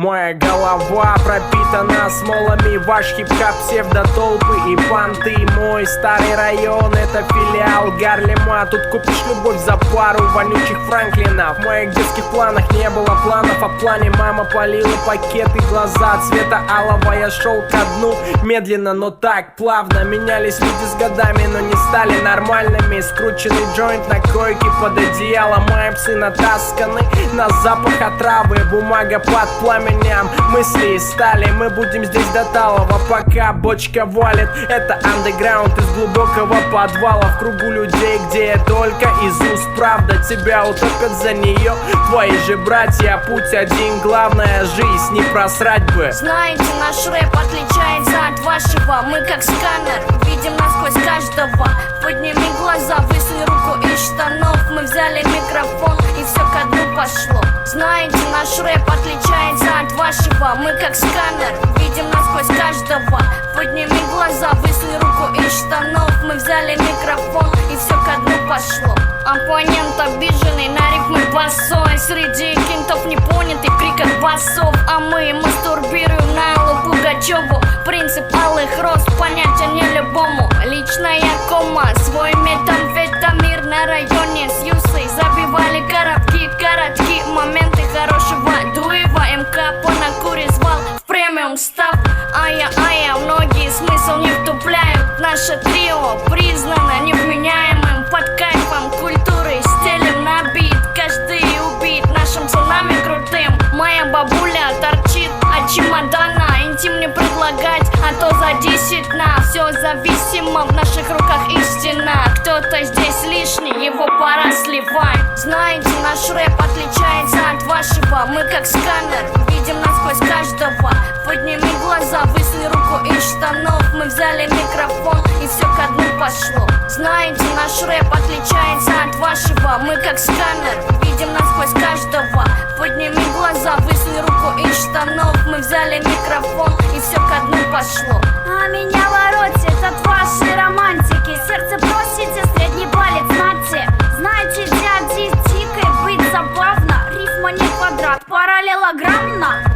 Моя голова пропитана смолами, ваш хип-хап, псевдотолпы и понты. Мой старый район — это филиал Гарлема. Тут купишь любовь за пару вонючих Франклинов. В моих детских планах не было планов о плане. Мама полила пакеты, глаза цвета алого. Я шел ко дну медленно, но так плавно. Менялись люди с годами, но не стали нормальными. Скрученный джойнт на койке под одеялом. Мои псы натасканы на запах отравы. Бумага под пламенем, мысли из стали. Мы будем здесь до талого, пока бочка валит. Это андеграунд из глубокого подвала. В кругу людей, где только из уст правда. Тебя утопят за нее твои же братья. Путь один, главная жизнь, не просрать бы. Знаете, наш рэп отличается от вашего. Мы как сканер, видим насквозь каждого. Подними глаза, высунь руку из штанов. Мы взяли микрофон и все ко дну пошло. Знаете, наш рэп отличается от вашего. Мы как сканер, видим насквозь каждого. Подними глаза, высунь руку из штанов. Мы взяли микрофон и все ко дну пошло. Оппонент обиженный на рифмы басой. Среди кентов непонятый крик от басов. А мы мастурбируем на Аллу Пугачеву. Принцип алых роз понятия не любому. Личная кома, свой метамфетамир на районе с Юсой. Забивали коробки, короткие моменты хорошего дуева. МК по накуре звал в премиум став. Ая-ая, многие смысл не втупляют. Наше трио признано невменяемым. Под кайфом культуры стелем на бит. Каждый убит нашим цунами крутым. Моя бабуля торчит от чемодана. Интим не предлагать, а то за 10 на. Все зависимо, в наших руках истина. Кто-то здесь лишний, его пора сливать. Знаете, наш рэп отличается от вашего. Мы как сканер, видим насквозь каждого. Подними глаза, высунь руку из штанов. Мы взяли микрофон и все ко дну пошло. Знаете, наш рэп отличается от вашего. Мы как сканер, видим насквозь каждого. Подними глаза, высунь руку из штанов. Мы взяли микрофон и все ко дну пошло. А меня воротит от вашей романтики. Сердце просите, средний палец нате. Знаете, дяди дикой быть забавно. Рифма не квадрат, параллелограммно.